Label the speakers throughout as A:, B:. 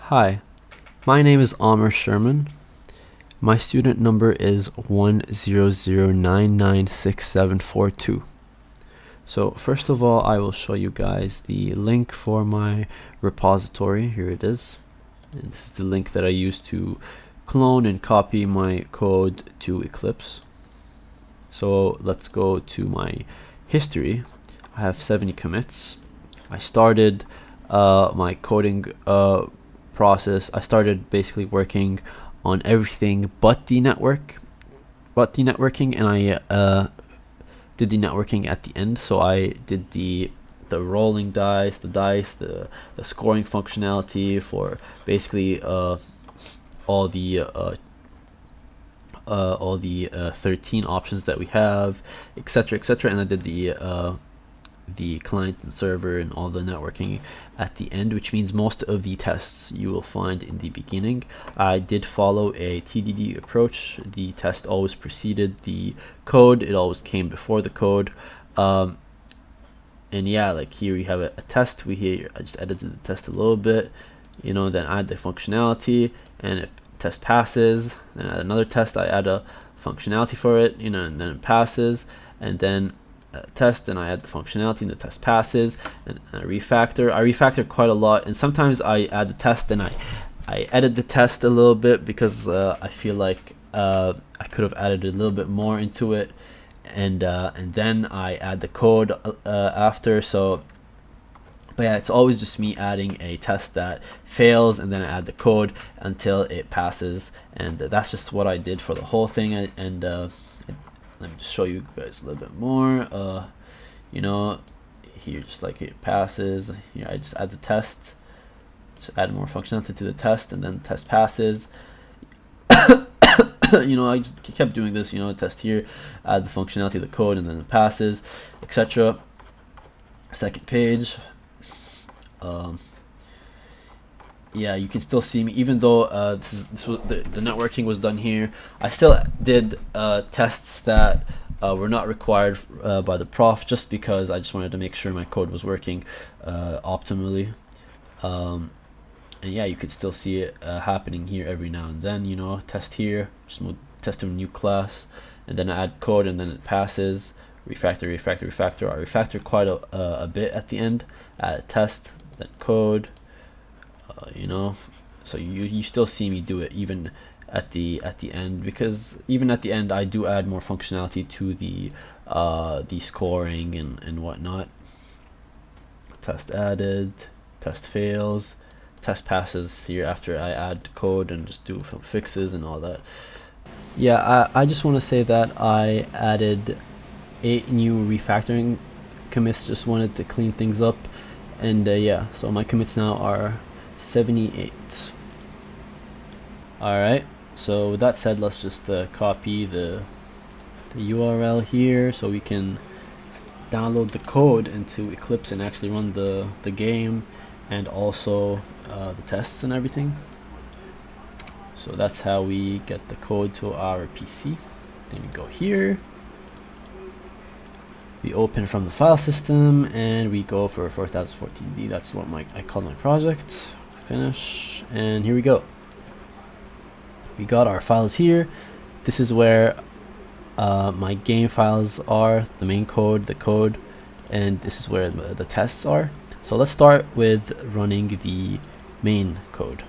A: Hi, my name is Amr Shurman. My student number is 100996742. So first of all, I will show you guys the link for my repository. Here it is. And this is the link that I use to clone and copy my code to Eclipse. So let's go to my history. I have 70 commits. I started my coding process. I started basically working on everything but the networking, and I did the networking at the end. So I did the rolling dice, the scoring functionality for basically all the 13 options that we have, etc., and I did the client and server and all the networking at the end, which means most of the tests you will find in the beginning. I did follow a TDD approach. The test always preceded the code. It always came before the code. And yeah, like here we have a test. I just edited the test a little bit, then add the functionality, and it test passes. Then add another test. I add a functionality for it, and then it passes, and then test, and I add the functionality and the test passes, and I refactor quite a lot. And sometimes I add the test and I edit the test a little bit because I feel like I could have added a little bit more into it, and then I add the code after. So but yeah, it's always just me adding a test that fails, and then I add the code until it passes, and that's just what I did for the whole thing. And let me just show you guys a little bit more. Here, just like it passes. Here, I just add the test, just add more functionality to the test, and then the test passes. I just kept doing this. Test here, add the functionality of the code, and then it passes, etc. Second page. Yeah, you can still see me, even though this was the networking was done here. I still did tests that were not required by the prof, just because I just wanted to make sure my code was working optimally. And yeah, you could still see it happening here every now and then. Test here, just test in a new class, and then I add code, and then it passes. Refactor. I refactor quite a bit at the end. Add a test, then code. So you still see me do it even at the end, because even at the end I do add more functionality to the scoring and whatnot. Test added, test fails, test passes here after I add code and just do some fixes and all that. Yeah, I just want to say that I added 8 new refactoring commits. Just wanted to clean things up, and yeah, so my commits now are 78. Alright, so with that said, let's just copy the URL here so we can download the code into Eclipse and actually run the game, and also the tests and everything. So that's how we get the code to our PC. Then we go here, we open from the file system, and we go for 4014D. That's what I call my project. Finish, and here we go. We got our files here. This is where my game files are, the main code, the code, and this is where the tests are. So let's start with running the main code.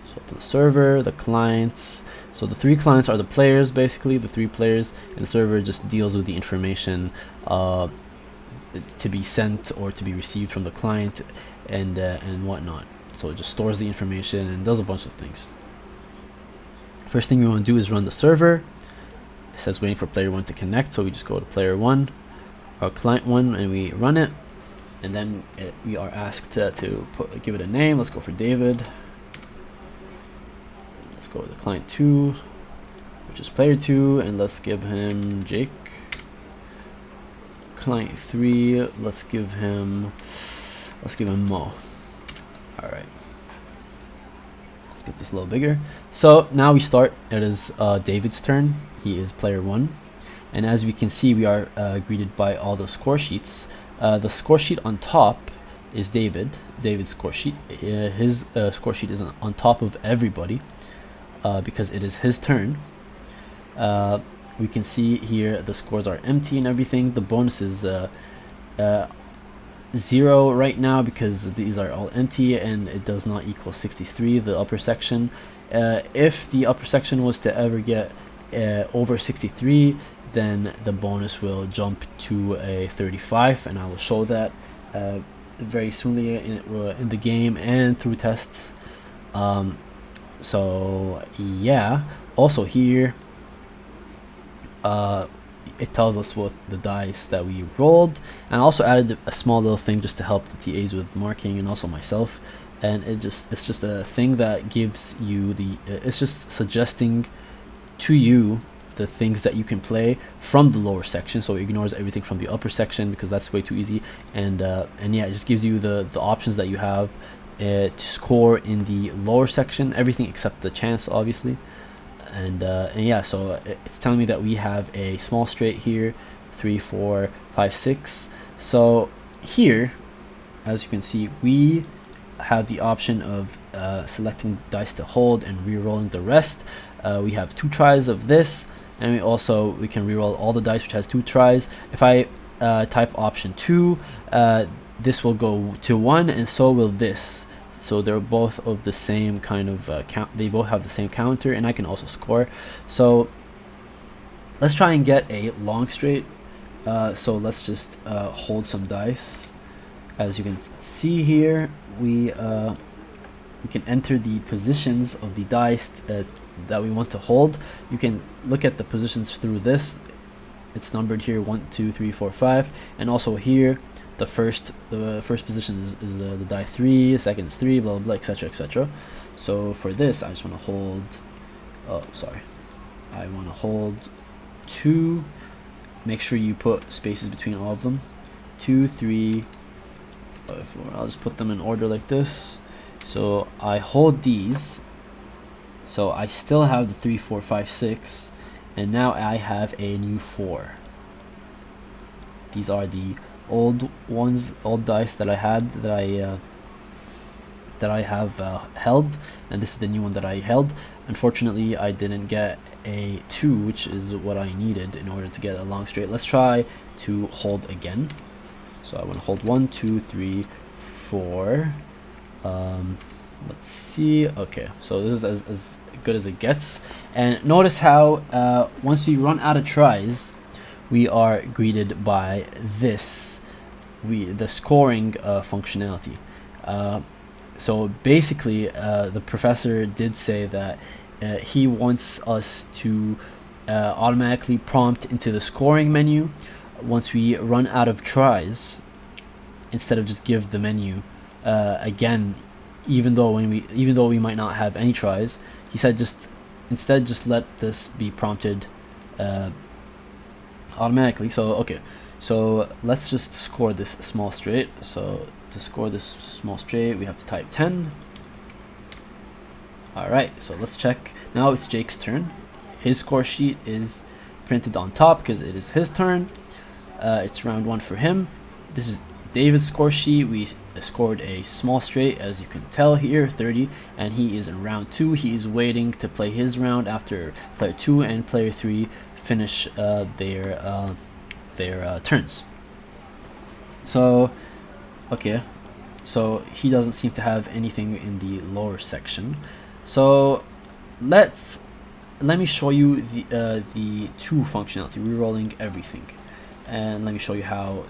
A: So open the server, the clients. So the 3 clients are the players, basically the 3 players, and the server just deals with the information to be sent or to be received from the client and whatnot. So it just stores the information and does a bunch of things. First thing we want to do is run the server. It says waiting for player 1 to connect, so we just go to player 1 or client 1 and we run it, and then we are asked to give it a name. Let's go for David. Let's go with the client 2, which is player 2, and let's give him Jake. Client 3, let's give him Mo. Alright, let's get this a little bigger. So now we start. It is David's turn. He is player 1, and as we can see, we are greeted by all the score sheets. The score sheet on top is David's score sheet. His score sheet is on top of everybody because it is his turn. We can see here the scores are empty and everything. The bonus is 0 right now because these are all empty and it does not equal 63, the upper section. If the upper section was to ever get over 63, then the bonus will jump to a 35, and I will show that very soonly in the game and through tests. So yeah, also here it tells us what the dice that we rolled, and I also added a small little thing just to help the TAs with marking and also myself. And it's just a thing that gives you the it's just suggesting to you the things that you can play from the lower section, so it ignores everything from the upper section because that's way too easy. And yeah, it just gives you the options that you have to score in the lower section, everything except the chance, obviously. And yeah, so it's telling me that we have a small straight here, 3, 4, 5, 6. So here, as you can see, we have the option of selecting dice to hold and re-rolling the rest. We have 2 tries of this, and we can re-roll all the dice which has 2 tries. If I type option 2, this will go to 1, and so will this. So they're both of the same kind of count. They both have the same counter, and I can also score. So let's try and get a long straight. So let's just hold some dice. As you can see here, we can enter the positions of the dice that we want to hold. You can look at the positions through this. It's numbered here 1, 2, 3, 4, 5, and also here the first position is the die 3, second is 3, blah blah blah, etc etc. So for this, I just want to hold. I want to hold 2. Make sure you put spaces between all of them. 2, 3, 5, 4. I'll just put them in order like this. So I hold these. So I still have the 3, 4, 5, 6, and now I have a new 4. These are the old dice that I had that I have held, and this is the new one that I held. Unfortunately, I didn't get a 2, which is what I needed in order to get a long straight. Let's try to hold again. So I want to hold 1, 2, 3, 4. Let's see. Okay, so this is as good as it gets. And notice how once we run out of tries, we are greeted by this, the scoring functionality. So basically, the professor did say that he wants us to automatically prompt into the scoring menu once we run out of tries, instead of just give the menu again, even though we might not have any tries. He said instead just let this be prompted automatically. So okay, so let's just score this small straight. So to score this small straight, we have to type 10. Alright, so let's check. Now it's Jake's turn. His score sheet is printed on top because it is his turn. It's round 1 for him. This is David's score sheet. We scored a small straight, as you can tell here, 30, and he is in round 2. He is waiting to play his round after player 2 and player 3 finish their turns. So okay, so he doesn't seem to have anything in the lower section. So let me show you the 2 functionality, rerolling everything, and let me show you how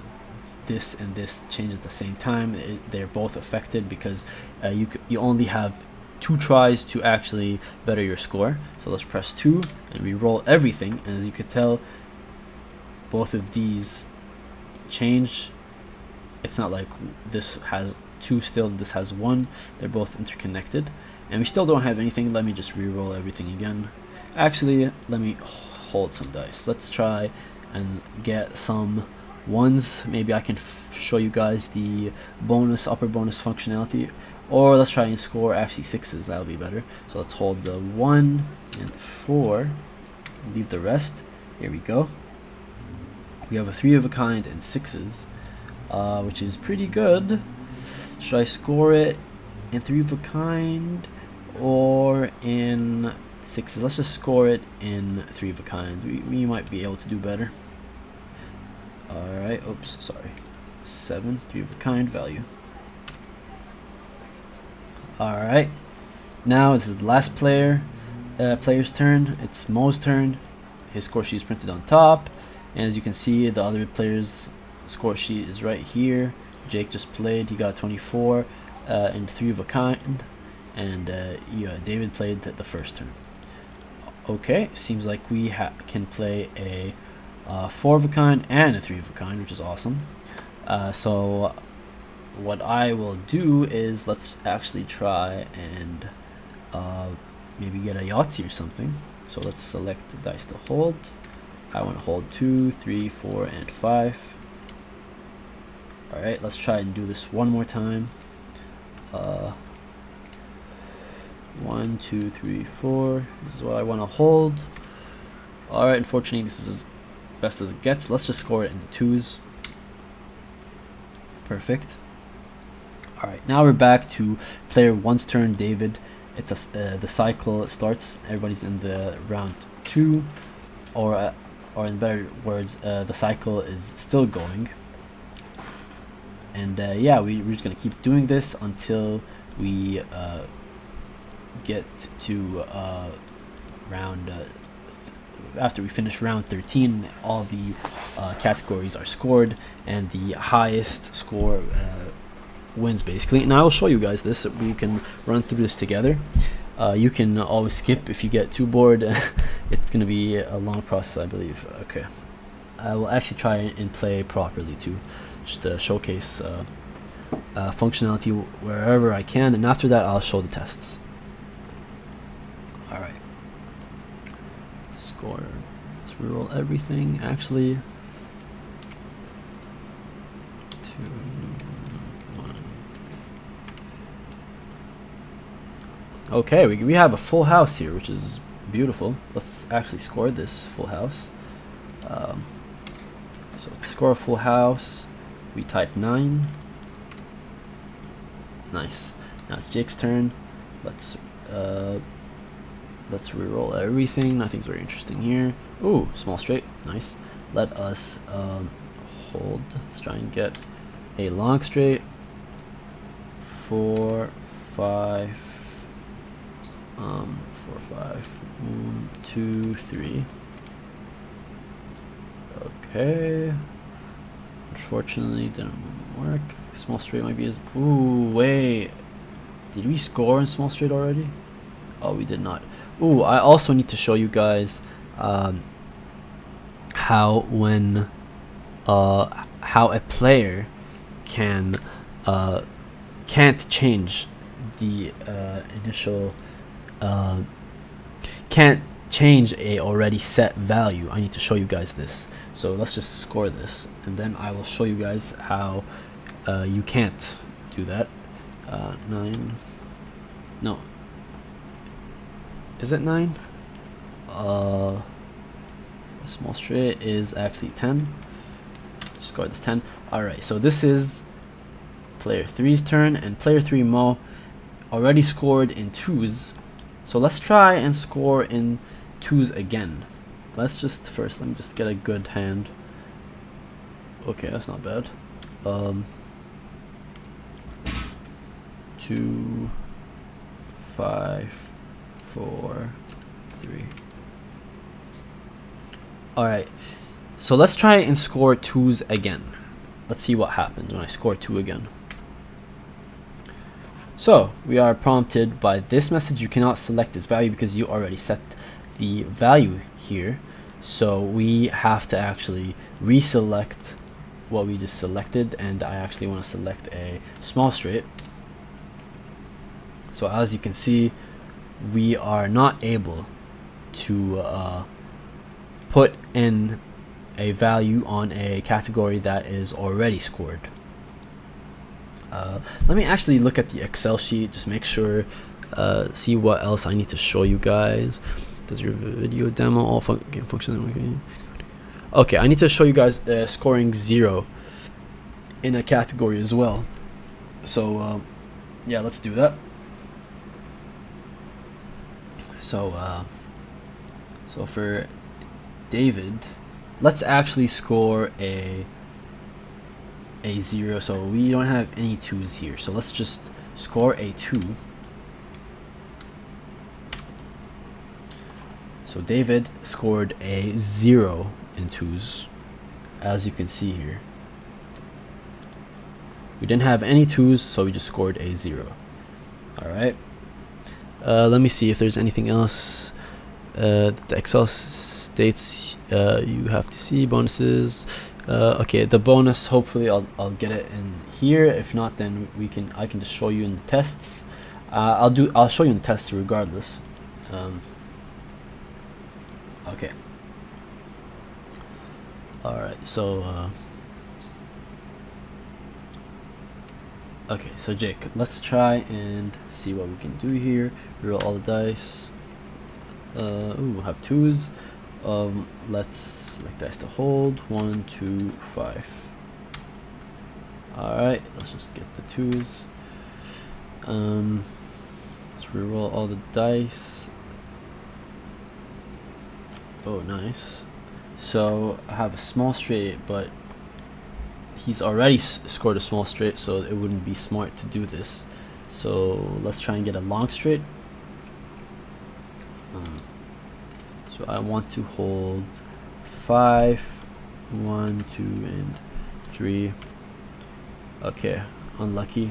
A: this and this change at the same time. They're both affected because you only have 2 tries to actually better your score. So let's press 2 and re-roll everything, and as you could tell, both of these change. It's not like this has 2 still, this has 1. They're both interconnected, and we still don't have anything. Let me just re-roll everything again. Actually, let me hold some dice. Let's try and get some 1s. Maybe I can show you guys the upper bonus functionality, or let's try and score actually 6s. That'll be better. So let's hold the 1 and 4, leave the rest. Here we go. We have a 3 of a kind and 6s, which is pretty good. Should I score it in 3 of a kind or in 6s? Let's just score it in 3 of a kind. We might be able to do better. Alright, oops, sorry. 7, 3 of a kind value. Alright, now this is the last player's turn. It's Mo's turn. His score sheet is printed on top, and as you can see, the other player's score sheet is right here. Jake just played, he got 24 in 3 of a kind, and David played the first turn. Okay, seems like we can play a 4 of a kind and a 3 of a kind, which is awesome. So what I will do is let's actually try and maybe get a Yahtzee or something. So let's select the dice to hold. I want to hold 2, 3, 4, and 5. Alright, let's try and do this one more time. 1, 2, 3, 4. This is what I want to hold. Alright, unfortunately this is as best as it gets. Let's just score it in the 2s. Perfect. Alright, now we're back to player 1's turn, David. It's the cycle starts. Everybody's in the round 2, or in better words, the cycle is still going. And yeah, we're just gonna keep doing this until we get to round. After we finish round 13, all the categories are scored, and the highest score wins basically. And I will show you guys this, so we can run through this together. You can always skip if you get too bored. It's gonna be a long process, I believe. Okay, I will actually try and play properly too, just to showcase functionality wherever I can, and after that I'll show the tests. Alright, score. Let's reroll everything. Actually, 2, 1. Okay, we have a full house here, which is beautiful. Let's actually score this full house. So score a full house. We type 9. Nice. Now it's Jake's turn. Let's reroll everything. Nothing's very interesting here. Ooh, small straight. Nice. Let us hold. Let's try and get a long straight. 4, 5. 4, 5. 1, 2, 3. Okay. Unfortunately, didn't work. Small straight might be as. Ooh, wait. Did we score in small straight already? Oh, we did not. Ooh, I also need to show you guys how a player can't change the initial can't change a already set value. I need to show you guys this. So let's just score this, and then I will show you guys how you can't do that. 9. No. Is it 9? Small straight is actually 10. Score this 10. Alright, so this is player 3's turn, and player 3 Mo already scored in 2s. So let's try and score in 2s again. Let's just let me just get a good hand. Okay, that's not bad. 2, 5, 4, 3. Alright, so let's try and score 2s again. Let's see what happens when I score 2 again. So we are prompted by this message: you cannot select this value because you already set the value here. So we have to actually reselect what we just selected, and I actually want to select a small straight. So as you can see, we are not able to put in a value on a category that is already scored. Let me actually look at the Excel sheet, just make sure, see what else I need to show you guys. Does your video demo all function? Okay, I need to show you guys scoring 0 in a category as well. So yeah, let's do that. So so for David, let's actually score a 0. So we don't have any 2s here, so let's just score a 2. So David scored a 0 in 2s, as you can see here. We didn't have any 2s, so we just scored a 0. Alright. Let me see if there's anything else. The Excel states you have to see bonuses. Okay, the bonus, hopefully I'll get it in here. If not, then I can just show you in the tests. I'll show you in the tests regardless. Okay. Alright, so okay, so Jake, let's try and see what we can do here. Roll all the dice. Ooh, have 2s. Let's select dice to hold. 1, 2, 5. Alright, let's just get the 2s. Let's reroll all the dice. Oh, nice. So I have a small straight, but he's already scored a small straight, so it wouldn't be smart to do this. So let's try and get a long straight. So I want to hold 5, 1, 2, and 3. Okay, unlucky.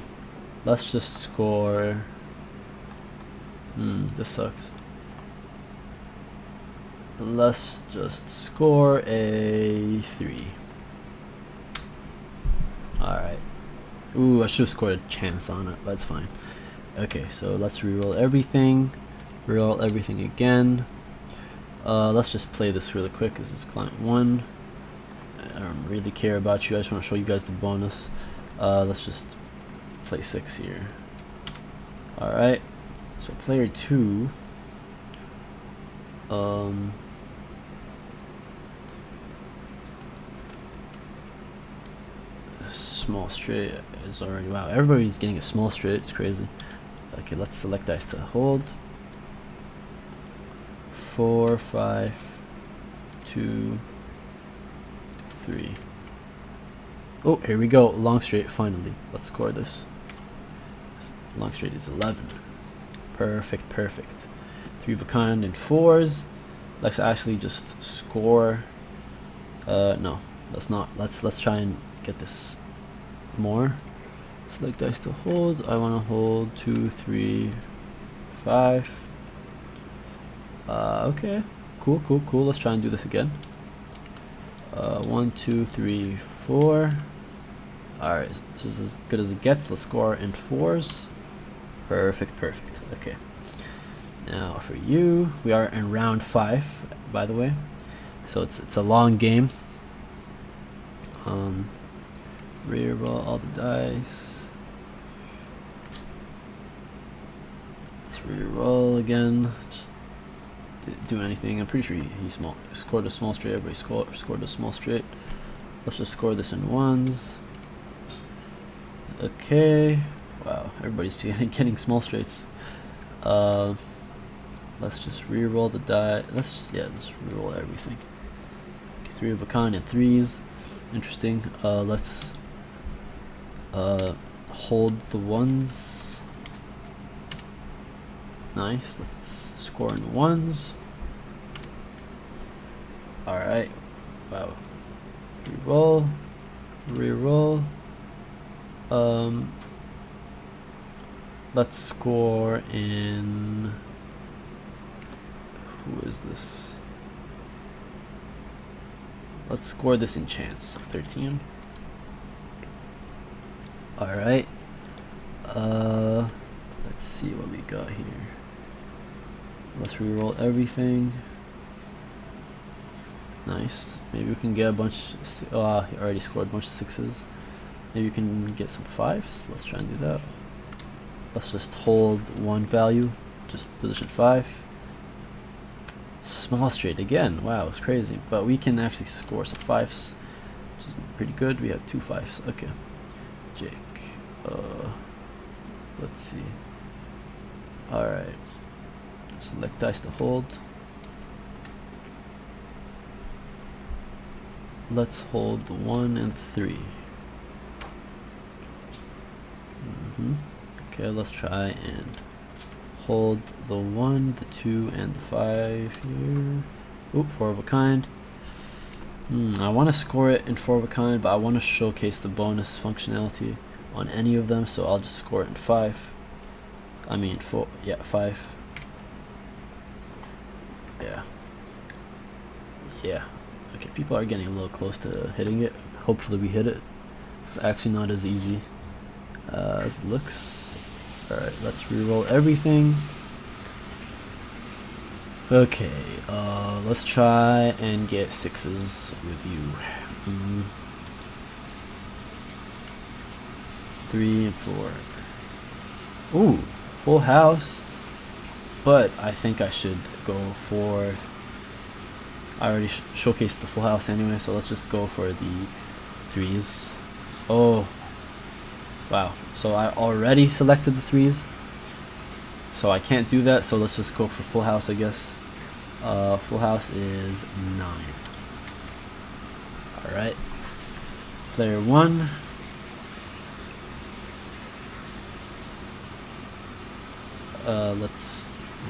A: Let's just score. This sucks. Let's just score a 3. Alright. Ooh, I should have scored a chance on it, but it's fine. Okay, so let's reroll everything. Reroll everything again. Let's just play this really quick. This is client 1. I don't really care about you. I just want to show you guys the bonus. Let's just play 6 here. Alright. So player 2. Small straight is already, wow, everybody's getting a small straight. It's crazy. Okay, let's select dice to hold. 4, 5, 2, 3. Oh, here we go. Long straight, finally. Let's score this. Long straight is 11. Perfect, perfect. 3 of a kind and 4s. Let's actually just score. No, let's not. Let's try and get this more. Select dice to hold. I want to hold 2, 3, 5. Okay, cool. Let's try and do this again. 1, 2, 3, 4. Alright, this is as good as it gets. Let's score in 4s. Perfect. Okay. Now for you, we are in round 5, by the way. So it's a long game. Reroll all the dice. Let's reroll again. Just do anything. I'm pretty sure he scored a small straight. Everybody scored a small straight. Let's just score this in 1s. Okay. Wow, everybody's getting small straights. Let's just reroll the die. Let's reroll everything. Okay, 3 of a kind and 3s. Interesting. Let's hold the 1s. Nice. Let's score in 1s. Alright. Wow. Reroll. Let's score in. Who is this? Let's score this in chance. 13. Alright. Let's see what we got here. Let's reroll everything. Nice. Maybe we can get a bunch. He already scored a bunch of 6s. Maybe we can get some 5s. Let's try and do that. Let's just hold 1 value. Just position 5. Small straight again. Wow, it's crazy. But we can actually score some 5s, which is pretty good. We have 2 5s. Okay. Jake. let's see. All right, select dice to hold. Let's hold the 1 and 3. Okay, let's try and hold the 1, the 2, and the 5 here. Oop, 4 of a kind. I want to score it in 4 of a kind, but I want to showcase the bonus functionality on any of them, so I'll just score it in 5. I mean 4, yeah, 5. Yeah. Okay, people are getting a little close to hitting it. Hopefully we hit it. It's actually not as easy as it looks. Alright, let's reroll everything. Okay, let's try and get 6s with you. 3 and 4. Ooh, full house. But I think I should go for... I already showcased the full house anyway, so let's just go for the 3s. Oh, wow. So I already selected the 3s. So I can't do that, so let's just go for full house, I guess. Full house is 9. Alright. Player 1. Let's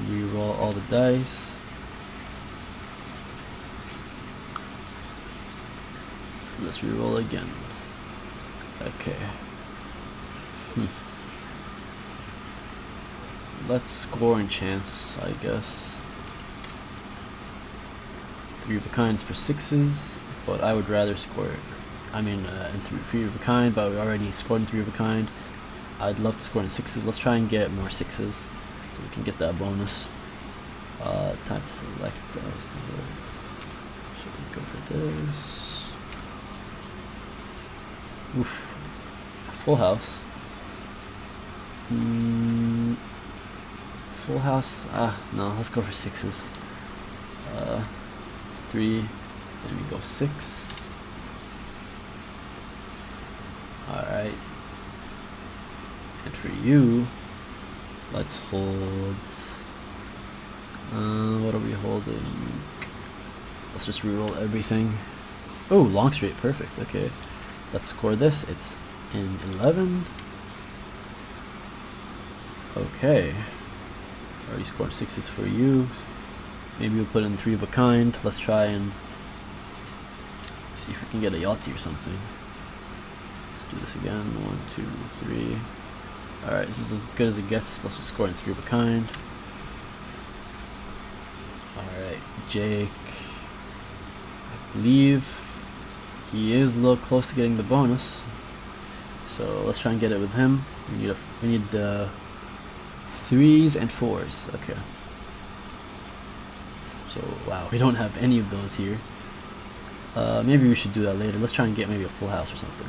A: re-roll all the dice. Let's re-roll again. Okay. Let's score and chance, I guess. 3 of a kind for 6s, but I would rather score it. I mean, in 3 of a kind, but we already scored in 3 of a kind. I'd love to score in 6s. Let's try and get more 6s so we can get that bonus. Time to select those. So we go for this. Oof. Full house. Full house. No, let's go for 6s. 3. Then we go 6. Alright. And for you, let's hold. What are we holding? Let's just reroll everything. Oh, long straight. Perfect. Okay. Let's score this. It's in 11. Okay. Already scored 6s for you. Maybe we'll put in 3 of a kind. Let's try and see if we can get a yahtzee or something. Let's do this again. 1, 2, 3. Alright, this is as good as it gets. Let's just score in 3 of a kind. Alright, Jake. I believe he is a little close to getting the bonus, so let's try and get it with him. We need 3s and 4s. Okay. So wow, we don't have any of those here. Maybe we should do that later. Let's try and get maybe a full house or something.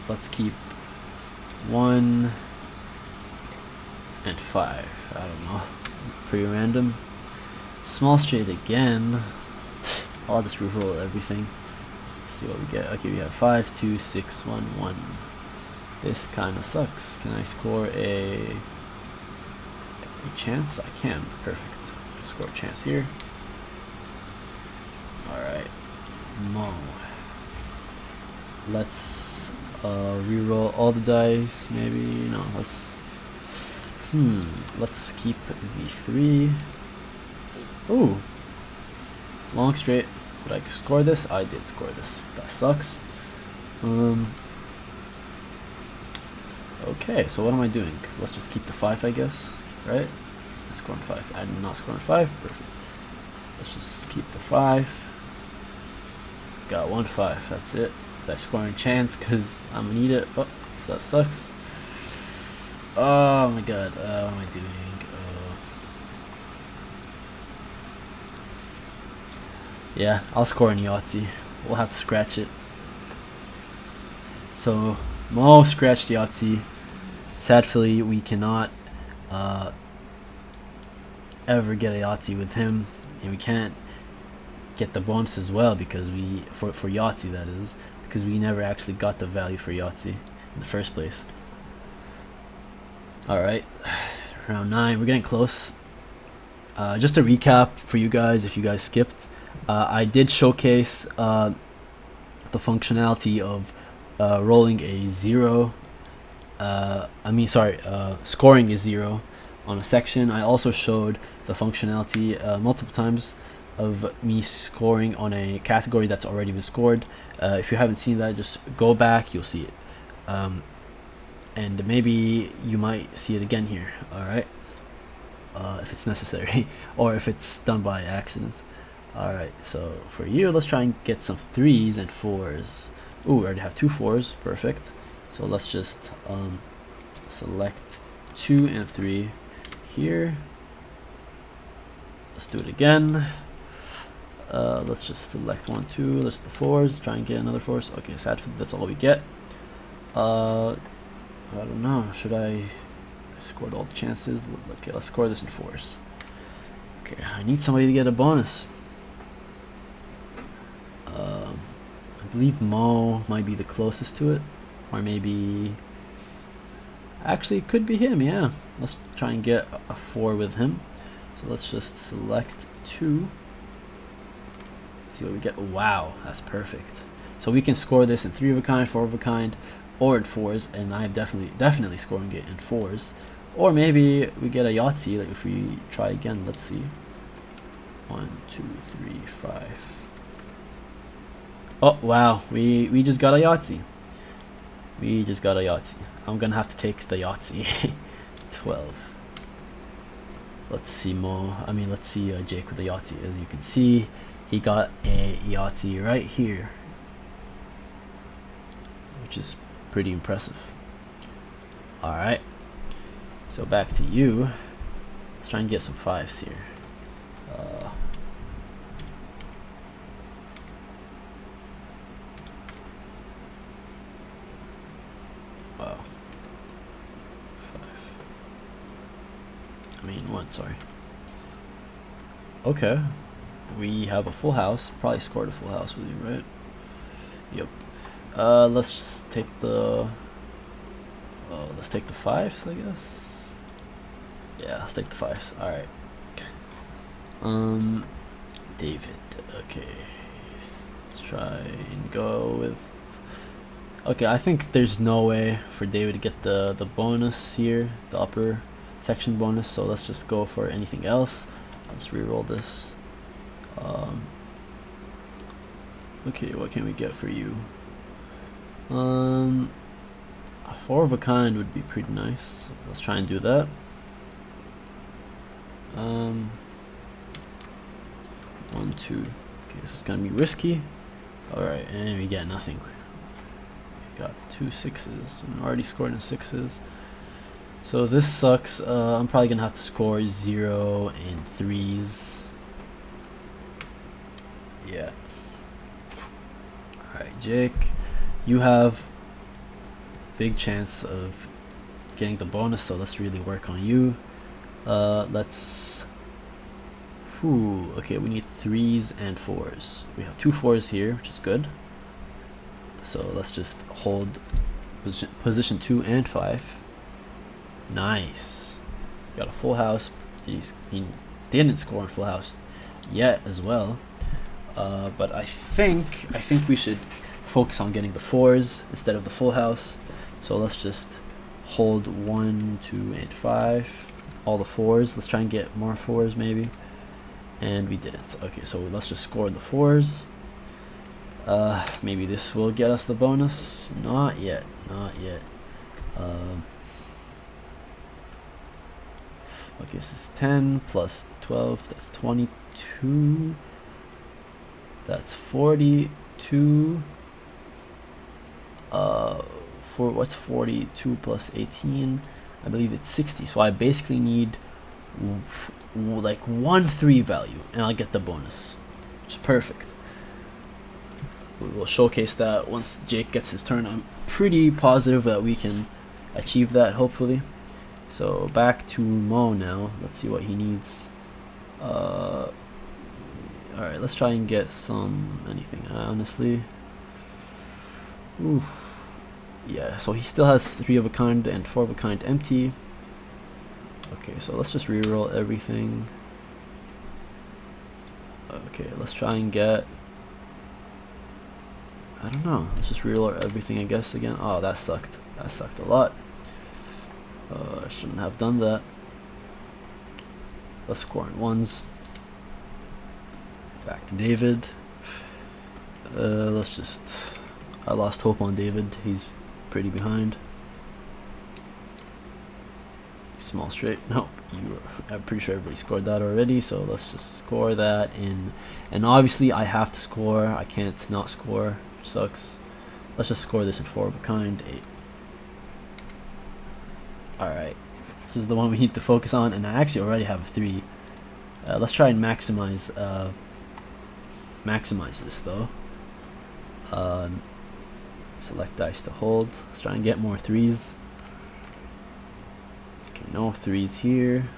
A: Let's keep 1 and 5. I don't know. Pretty random. Small straight again. I'll just reroll everything. See what we get. Okay, we have 5, 2, 6, 1, 1. This kind of sucks. Can I score a chance? I can. Perfect. Score a chance here. Alright. Mo. Let's reroll all the dice. Maybe. No, let's keep the 3. Ooh. Long straight. Did I score this? I did score this. That sucks. Okay, so what am I doing? Let's just keep the 5, I guess. Right? I'm scoring 5. I'm not scoring 5. Perfect. Let's just keep the 5. Got 1 5. That's it. Did I score in chance? Because I'm gonna need it. Oh, so that sucks. Oh my god. What am I doing? Yeah, I'll score in Yahtzee. We'll have to scratch it. So, Mo scratched Yahtzee. Sadly, we cannot ever get a Yahtzee with him, and we can't get the bonus as well because for Yahtzee, that is, because we never actually got the value for Yahtzee in the first place. All right, round 9, we're getting close. Just to recap for you guys, if you guys skipped, I did showcase the functionality of rolling a 0. Scoring a 0 on a section. I also showed the functionality multiple times of me scoring on a category that's already been scored. If you haven't seen that, just go back, you'll see it. And maybe you might see it again here, alright? If it's necessary, or if it's done by accident. Alright, so for you, let's try and get some 3s and 4s. Ooh, we already have 2 4s, perfect. So let's just select 2 and 3 here. Let's do it again. Let's just select 1, 2. Let's the 4s. Try and get another 4s. Okay, sadly, that's all we get. I don't know. Should I scored all the chances? Okay, let's score this in 4s. Okay, I need somebody to get a bonus. I believe Mo might be the closest to it, or maybe actually it could be him. Yeah, let's try and get a 4 with him. So let's just select 2. See what we get. Wow, that's perfect. So we can score this in 3 of a kind, 4 of a kind, or in 4s, and I'm definitely scoring it in 4s. Or maybe we get a Yahtzee. Like if we try again, let's see. 1, 2, 3, 5. Oh wow, we just got a Yahtzee. We just got a Yahtzee. I'm gonna have to take the Yahtzee. 12. Let's see let's see Jake with the Yahtzee. As you can see, he got a Yahtzee right here, which is pretty impressive. Alright, so back to you. Let's try and get some 5s here. Wow. 1, sorry. Okay, we have a full house. Probably scored a full house with you, right? Yep. Let's take the 5s, I guess. Yeah, let's take the 5s. All right. David. Okay. Let's try and go with. Okay, I think there's no way for David to get the bonus here, the upper section bonus. So let's just go for anything else. I'll just re-roll this. Okay, what can we get for you? A 4 of a kind would be pretty nice. Let's try and do that. 1, 2. Okay, this is gonna be risky. Alright, and we get nothing. We got 2 6s. I'm already scored in 6s. So this sucks. I'm probably gonna have to score 0 and 3s. Yeah. Alright, Jake, you have big chance of getting the bonus, so let's really work on you. Okay, we need 3s and 4s. We have 2 4s here, which is good. So let's just hold position 2 and 5. Nice. Got a full house. He didn't score in full house yet as well. But I think we should focus on getting the 4s instead of the full house. So let's just hold 1, 2, and 5. All the 4s. Let's try and get more 4s maybe. And we didn't. Okay, so let's just score the 4s. Maybe this will get us the bonus. Not yet. Not yet. Okay, this is 10 plus 12. That's 22. That's 42. What's 42 plus 18? I believe it's 60. So I basically need like 1 3 value, and I'll get the bonus, which is perfect. We will showcase that once Jake gets his turn. I'm pretty positive that we can achieve that, hopefully. So back to Mo now. Let's see what he needs. Alright, let's try and get anything, honestly. Oof. Yeah, so he still has 3 of a kind and 4 of a kind empty. Okay, so let's just reroll everything. Okay, let's try and get, I don't know, let's just reroll everything, I guess, again. Oh, that sucked. That sucked a lot. I shouldn't have done that. Let's score in ones. Back to David. Let's just, I lost hope on David. He's pretty behind. Small straight. No, I'm pretty sure everybody scored that already, so let's just score that in. And obviously I have to score. I can't not score, which sucks. Let's just score this in 4 of a kind. 8. Alright, this is the one we need to focus on, and I actually already have a 3. Let's try and maximize this though. Select dice to hold. Let's try and get more 3s. Okay, no 3s here.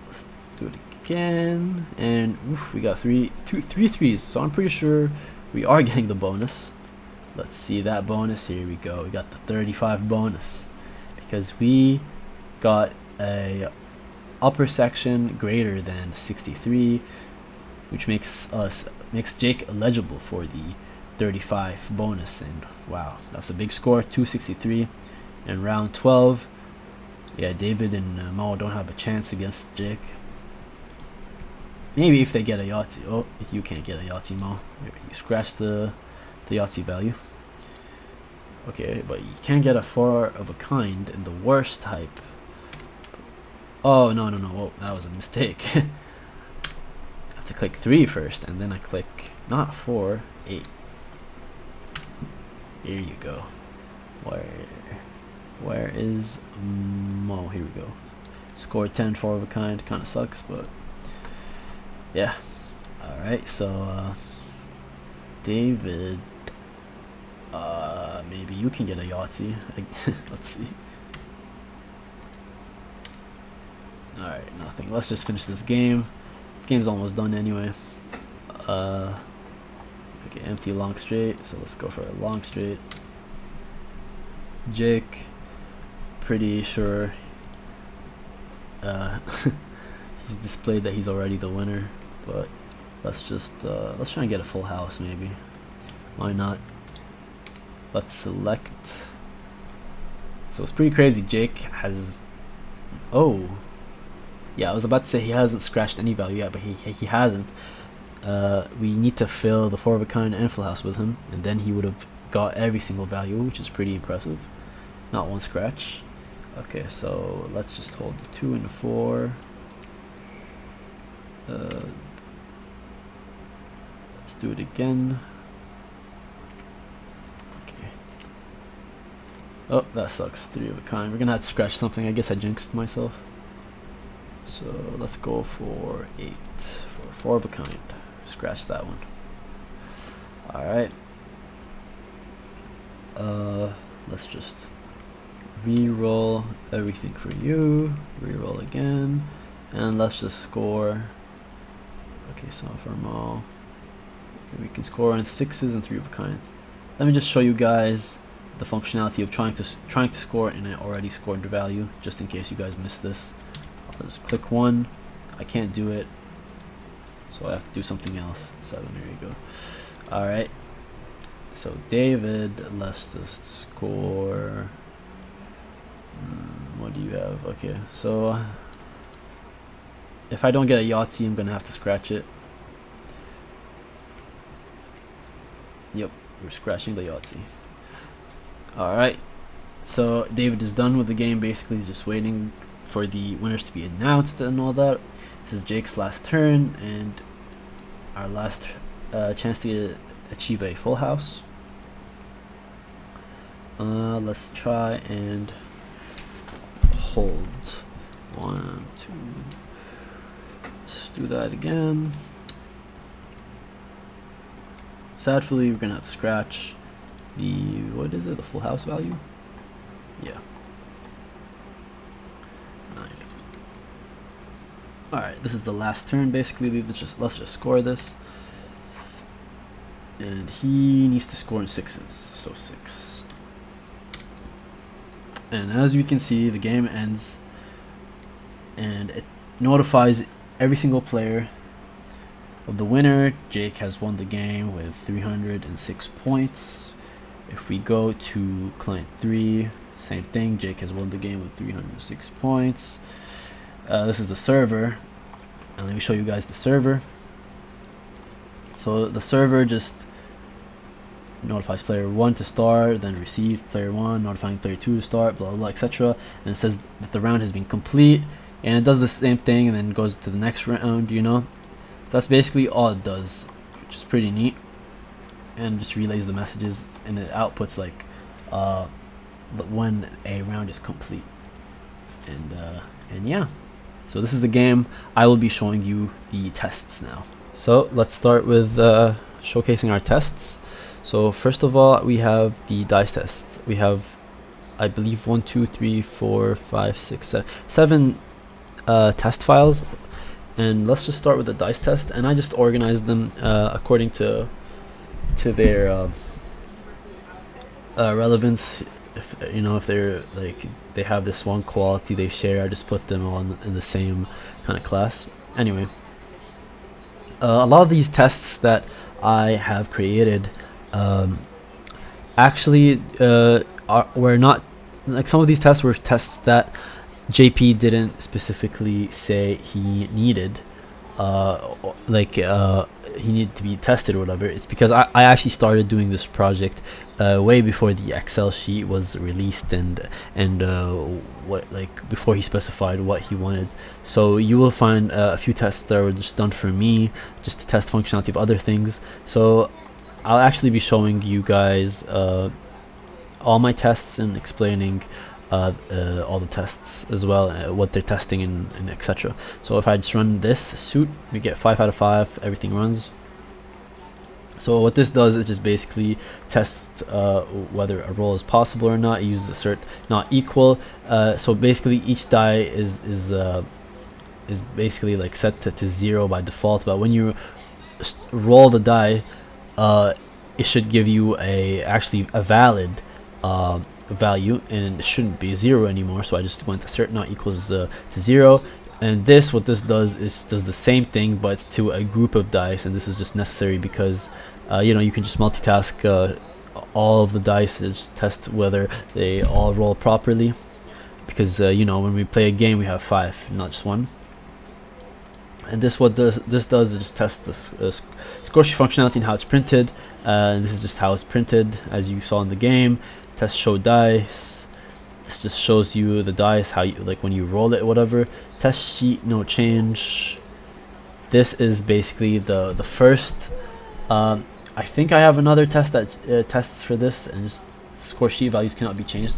A: Let's do it again, and oof, we got 3 3s, so I'm pretty sure we are getting the bonus. Let's see that bonus. Here we go. We got the 35 bonus because we got a upper section greater than 63, which makes Jake eligible for the 35 bonus. And wow, that's a big score, 263. And round 12, yeah, David and Mo don't have a chance against Jake. Maybe if they get a Yahtzee. Oh, you can't get a Yahtzee, Mo. You scratched the Yahtzee value. Okay, but you can't get a 4 of a kind in the worst type. Oh, no. Oh, that was a mistake. I have to click 3 first, and then I click not 4, 8. Here you go. Where is Mo? Here we go. Score 10, 4 of a kind. Kind of sucks, but yeah. Alright, so David, maybe you can get a Yahtzee. Let's see. Alright, nothing. Let's just finish this game. Game's almost done anyway. Okay, empty long straight, so let's go for a long straight. Jake, pretty sure he's displayed that he's already the winner, but let's just let's try and get a full house, maybe. Why not? Let's select. So it's pretty crazy. Jake has, oh yeah, I was about to say he hasn't scratched any value yet, but he hasn't. We need to fill the 4 of a kind and full house with him, and then he would have got every single value, which is pretty impressive. Not one scratch. Okay, so let's just hold the 2 and the 4. Let's do it again. Okay. Oh, that sucks. 3 of a kind. We're gonna have to scratch something. I guess I jinxed myself. So let's go for 8 for 4 of a kind. Scratch that one. Alright. Let's just re-roll everything for you. Re-roll again. And let's just score. Okay, so for Mo, we can score on 6s and 3 of a kind. Let me just show you guys the functionality of trying to score in an already scored value, just in case you guys missed this. I'll just click 1. I can't do it, so I have to do something else. 7, there you go. Alright, so David, let's just score. What do you have? Okay, so if I don't get a Yahtzee, I'm gonna have to scratch it. Yep, we're scratching the Yahtzee. Alright, so David is done with the game. Basically, he's just waiting for the winners to be announced and all that. This is Jake's last turn and our last chance to achieve a full house. Let's try and hold 1, 2. Let's do that again. Sadly, we're gonna have to scratch the, what is it, the full house value? Yeah, 9. Alright, this is the last turn basically. Let's just score this. and he needs to score in 6s, so 6. And as you can see, the game ends and it notifies every single player of the winner. Jake has won the game with 306 points. If we go to client 3, same thing, Jake has won the game with 306 points. This is the server, and let me show you guys the server. So the server just notifies player 1 to start, then receive player 1, notifying player 2 to start, blah blah, blah, etc. And it says that the round has been complete, and it does the same thing and then goes to the next round, you know. That's basically all it does, which is pretty neat, and just relays the messages, and it outputs like when a round is complete. And yeah, so this is the game. I will be showing you the tests now. So let's start with showcasing our tests. So first of all, we have the dice test. We have, I believe, 1, 2, 3, 4, 5, 6, 7 test files, and let's just start with the dice test. And I just organized them according to their relevance. If you know, if they're like they have this one quality they share, I just put them all in the same kind of class. Anyway, a lot of these tests that I have created actually were not, like, some of these tests were tests that JP didn't specifically say he needed, he needed to be tested or whatever. It's because I actually started doing this project way before the Excel sheet was released, and before he specified what he wanted. So you will find a few tests that were just done for me, just to test functionality of other things. So I'll actually be showing you guys all my tests and explaining all the tests as well, what they're testing and etc. So if I just run this suit, we get 5 out of 5, everything runs. So what this does is just basically tests whether a roll is possible or not. It uses assert not equal. So basically each die is basically like set to 0 by default, but when you roll the die, it should give you actually a valid value, and it shouldn't be 0 anymore. So I just went assert not equals to 0, and what this does is does the same thing but to a group of dice. And this is just necessary because you know, you can just multitask all of the dice and just test whether they all roll properly, because you know, when we play a game we have 5, not just 1. And this does is just test the score sheet functionality and how it's printed. And this is just how it's printed as you saw in the game. Test show dice. This just shows you the dice, how you, like, when you roll it or whatever. Test sheet no change. This is basically the first. I think I have another test that tests for this, and just score sheet values cannot be changed.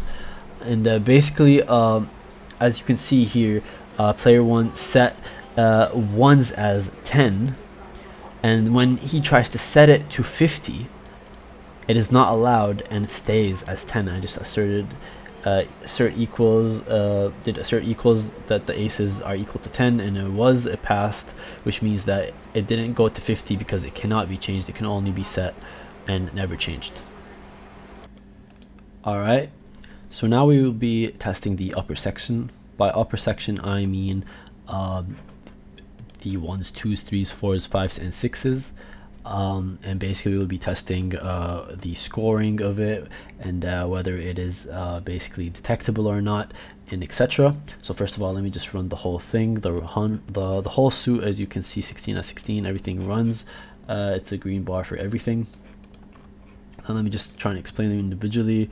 A: And basically, as you can see here, player 1 set ones as 10, and when he tries to set it to 50, it is not allowed and it stays as 10. I just asserted assert equals that the aces are equal to 10, and it passed, which means that it didn't go to 50 because it cannot be changed. It can only be set and never changed. Alright, so now we will be testing the upper section. By upper section I mean the 1s, 2s, 3s, 4s, 5s, and 6s. And basically we'll be testing the scoring of it, and whether it is basically detectable or not, and etc. So first of all, let me just run the whole thing, the whole suit. As you can see, 16 out of 16, everything runs. It's a green bar for everything. And let me just try and explain them individually.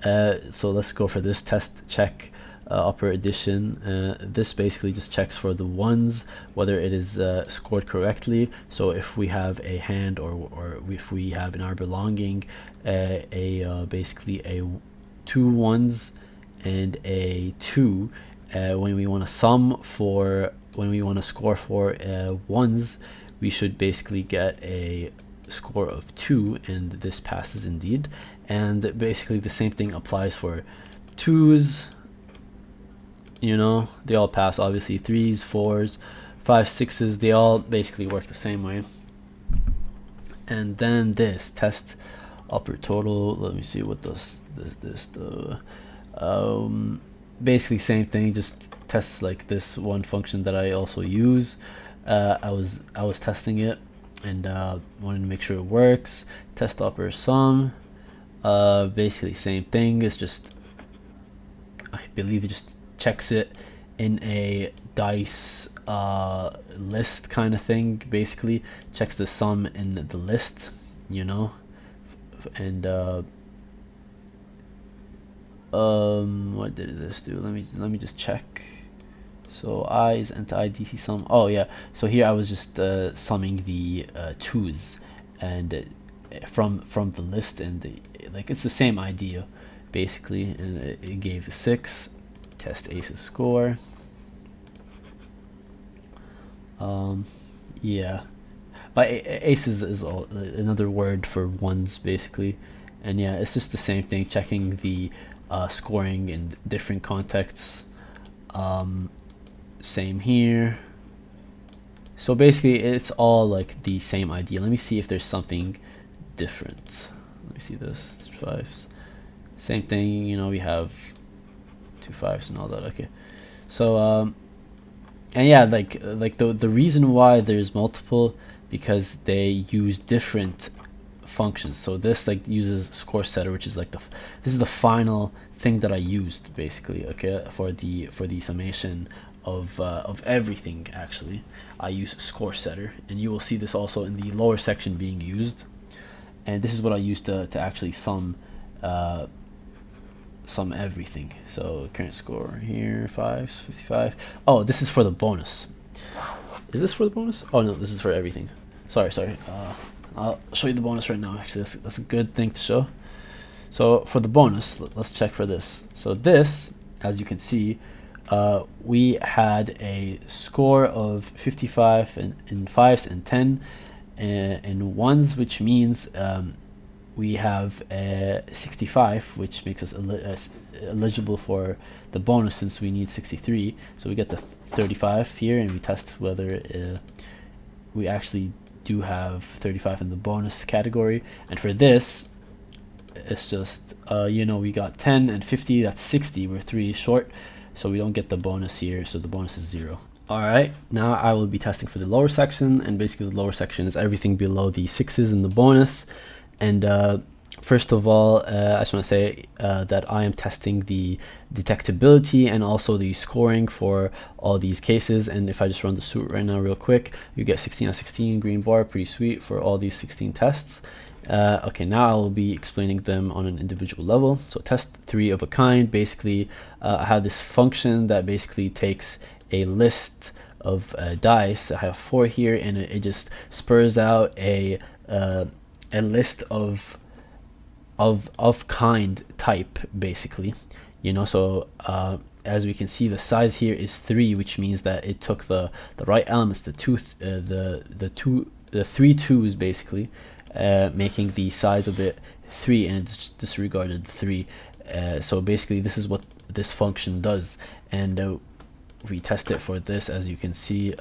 A: So let's go for this test check. Upper addition, this basically just checks for the ones, whether it is scored correctly. So if we have a hand, or if we have in our belonging basically a 2 1s and a 2, when we want to score for 1s, we should basically get a score of 2, and this passes indeed. And basically the same thing applies for 2s. You know, they all pass. Obviously 3s, 4s, 5s, 6s, they all basically work the same way. And then this test upper total. Let me see what does this do. Basically same thing, just tests like this one function that I also use. I was testing it and wanted to make sure it works. Test upper sum. Basically same thing. It's just, I believe it just checks it in a dice list kind of thing. Basically checks the sum in the list, you know. And what did this do? Let me just check. So I is into IDC sum. Oh yeah, so here I was just summing the twos and from the list, and like it's the same idea basically, and it gave a 6. Test Ace's score. Yeah, but aces is all another word for ones basically, and yeah, it's just the same thing, checking the scoring in different contexts. Same here. So basically it's all like the same idea. Let me see if there's something different. Let me see this. 5s, same thing, you know, we have 2 5s and all that. Okay, so and yeah, like the reason why there's multiple, because they use different functions. So this like uses score setter, which is like this is the final thing that I used basically, okay, for the summation of everything. Actually, I use score setter, and you will see this also in the lower section being used, and this is what I used to actually sum everything. So current score here, 5s, 55. Oh, this is for the bonus. Is this for the bonus? Oh no, this is for everything. Sorry. I'll show you the bonus right now. Actually, that's a good thing to show. So for the bonus, let's check for this. So this, as you can see, we had a score of 55 in 5s and 10 in 1s, which means we have 65, which makes us eligible for the bonus, since we need 63. So we get the 35 here, and we test whether we actually do have 35 in the bonus category. And for this, it's just you know, we got 10 and 50, that's 60. We're 3 short, so we don't get the bonus here, so the bonus is 0. Alright, now I will be testing for the lower section, and basically the lower section is everything below the 6s in the bonus. And first of all, I just want to say that I am testing the detectability and also the scoring for all these cases. And if I just run the suit right now real quick, you get 16 out of 16 green bar, pretty sweet for all these 16 tests. Okay, now I will be explaining them on an individual level. So test 3 of a kind, basically I have this function that basically takes a list of dice. I have 4 here, and it just spurs out a list of kind type basically, you know. So as we can see, the size here is 3, which means that it took the right elements, the 3 2s basically, making the size of it 3, and it's just disregarded the 3. So basically this is what this function does, and we test it for this. As you can see,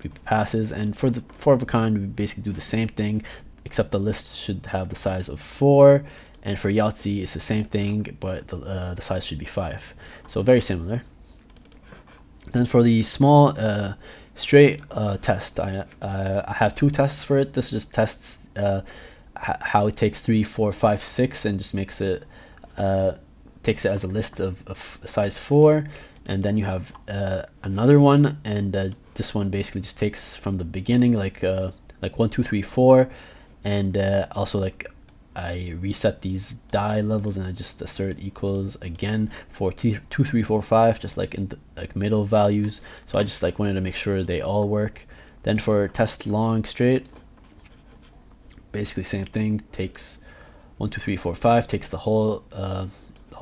A: it passes. And for the 4 of a kind, we basically do the same thing, except the list should have the size of 4, and for Yahtzee it's the same thing, but the size should be 5. So very similar. Then for the small straight test, I have 2 tests for it. This just tests how it takes 3, 4, 5, 6 and just makes it takes it as a list of size 4. And then you have another one, and this one basically just takes from the beginning, like 1, 2, 3, 4. And also, like, I reset these die levels, and I just assert equals again for 2, 3, 4, 5, just like in the middle values. So I just like wanted to make sure they all work. Then for test long straight, basically same thing, takes 1, 2, 3, 4, 5, takes the whole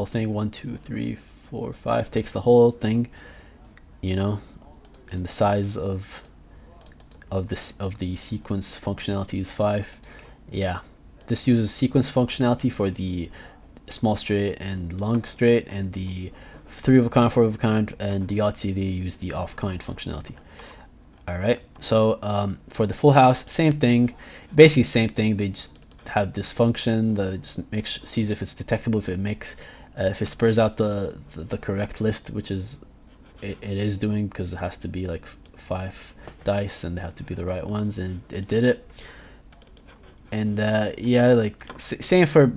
A: thing. 1, 2, 3, 4, 5 takes the whole thing, you know. And the size of the sequence functionality is 5. Yeah, this uses sequence functionality for the small straight and long straight, and the 3 of a kind, 4 of a kind, and the Yahtzee, they use the off kind functionality. All right, so for the full house, same thing, basically same thing. They just have this function that just sees if it's detectable, if it spurs out the correct list, which is it is doing, because it has to be like 5 dice and they have to be the right ones, and it did it. And yeah, like same for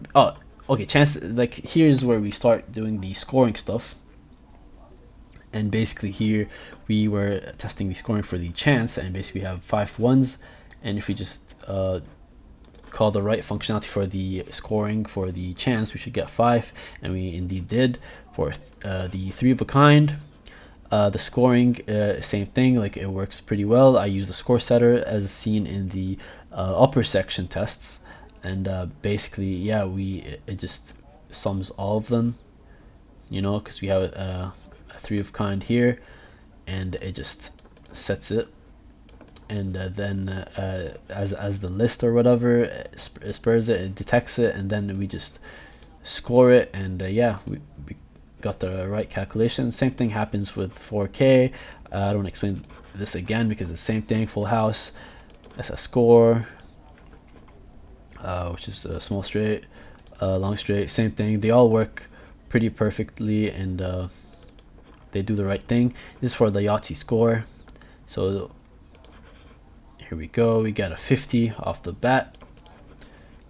A: okay, chance. Like here's where we start doing the scoring stuff. And basically here we were testing the scoring for the chance, and basically we have 5 ones, and if we just call the right functionality for the scoring for the chance, we should get 5, and we indeed did. For the 3 of a kind, the scoring, same thing, like it works pretty well. I use the score setter as seen in the upper section tests, and basically yeah, it just sums all of them, you know, because we have a 3 of kind here, and it just sets it, and then as the list or whatever, it spurs it, it detects it, and then we just score it, and yeah, we got the right calculation. Same thing happens with 4K. I don't explain this again because it's the same thing. Full house, that's a score, which is a small straight, long straight, same thing. They all work pretty perfectly, and they do the right thing. This is for the Yahtzee score. So here we go, we got a 50 off the bat.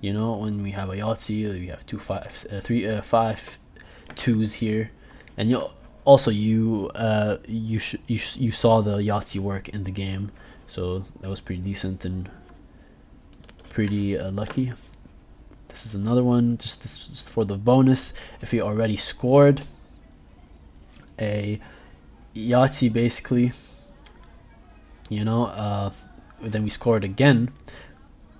A: You know, when we have a Yahtzee, we have 2 5s, 3 5 2s here, and you saw the Yahtzee work in the game, so that was pretty decent and pretty lucky. This is another one, just for the bonus. If we already scored a Yahtzee, basically, you know, then we scored again.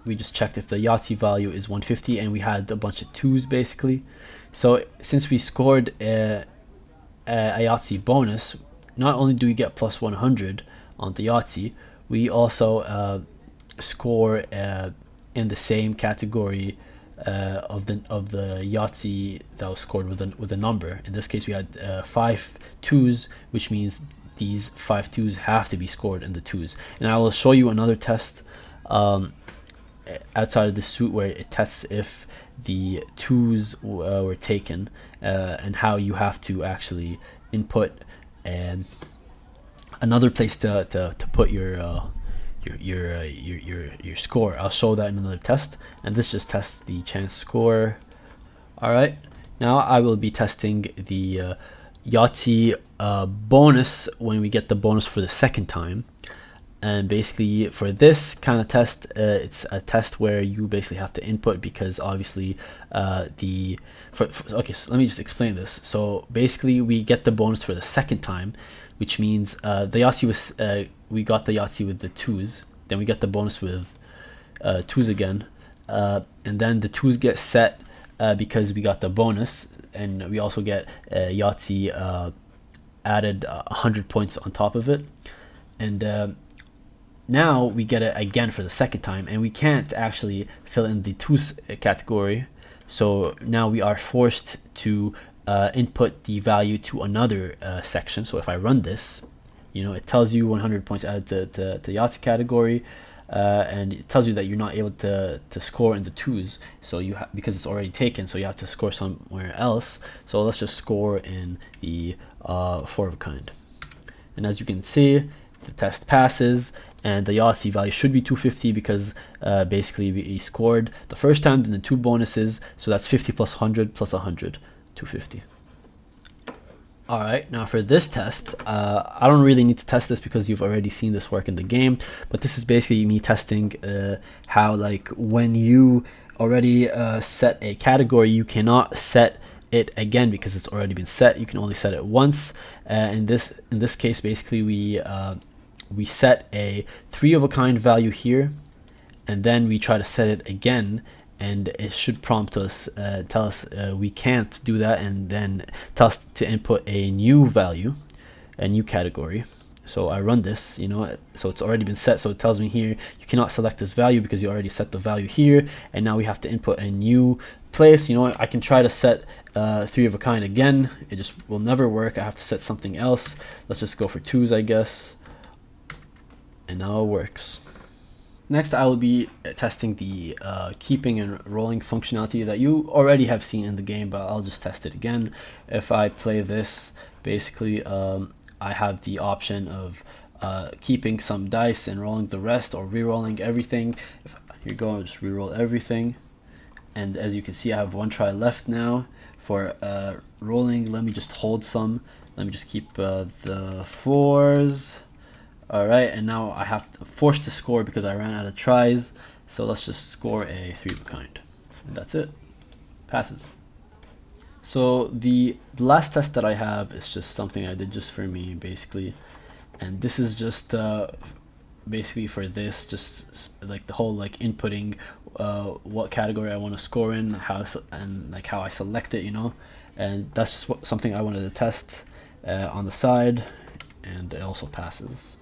A: We just checked if the Yahtzee value is 150, and we had a bunch of 2s basically. So since we scored a Yahtzee bonus, not only do we get plus 100 on the Yahtzee, we also score in the same category of the Yahtzee that was scored with a number. In this case, we had 5 2s, which means these 5 2s have to be scored in the 2s. And I will show you another test outside of the suit where it tests if the 2s were taken, and how you have to actually input another place to put your score. I'll show that in another test, and this just tests the chance score. All right, now I will be testing the Yahtzee bonus when we get the bonus for the second time. And basically for this kind of test, it's a test where you basically have to input, because obviously okay, so let me just explain this. So basically we get the bonus for the second time, which means the Yahtzee was we got the Yahtzee with the 2s, then we get the bonus with 2s again, and then the 2s get set because we got the bonus, and we also get Yahtzee added 100 points on top of it, and now we get it again for the second time, and we can't actually fill in the 2s category, so now we are forced to input the value to another section. So if I run this, you know, it tells you 100 points added to the Yahtzee category, and it tells you that you're not able to score in the 2s, so because it's already taken, so you have to score somewhere else. So let's just score in the 4 of a kind, and as you can see, the test passes, and the Yahtzee value should be 250 because basically we scored the first time, then the 2 bonuses, so that's 50 plus 100 plus 100, 250. All right, now for this test, I don't really need to test this because you've already seen this work in the game, but this is basically me testing how, like, when you already set a category, you cannot set it again because it's already been set. You can only set it once. In this case, basically we set a 3 of a kind value here, and then we try to set it again, and it should prompt us, tell us we can't do that, and then tell us to input a new value, a new category. So I run this, you know, so it's already been set, so it tells me here you cannot select this value because you already set the value here, and now we have to input a new place. You know, I can try to set 3 of a kind again, it just will never work. I have to set something else. Let's just go for 2s, I guess. and now it works. Next, I will be testing the keeping and rolling functionality that you already have seen in the game, but I'll just test it again. If I play this, basically I have the option of keeping some dice and rolling the rest, or re-rolling everything. Here you go, I'll just re-roll everything. And as you can see, I have one try left now. For rolling, let me just hold some. Let me just keep the 4s. All right, and now I have forced to score because I ran out of tries. So let's just score a 3 of a kind. And that's it. Passes. So the last test that I have is just something I did just for me, basically. And this is just basically for this, just like the whole like inputting what category I want to score in, how I select it, you know. And that's just something I wanted to test on the side, and it also passes.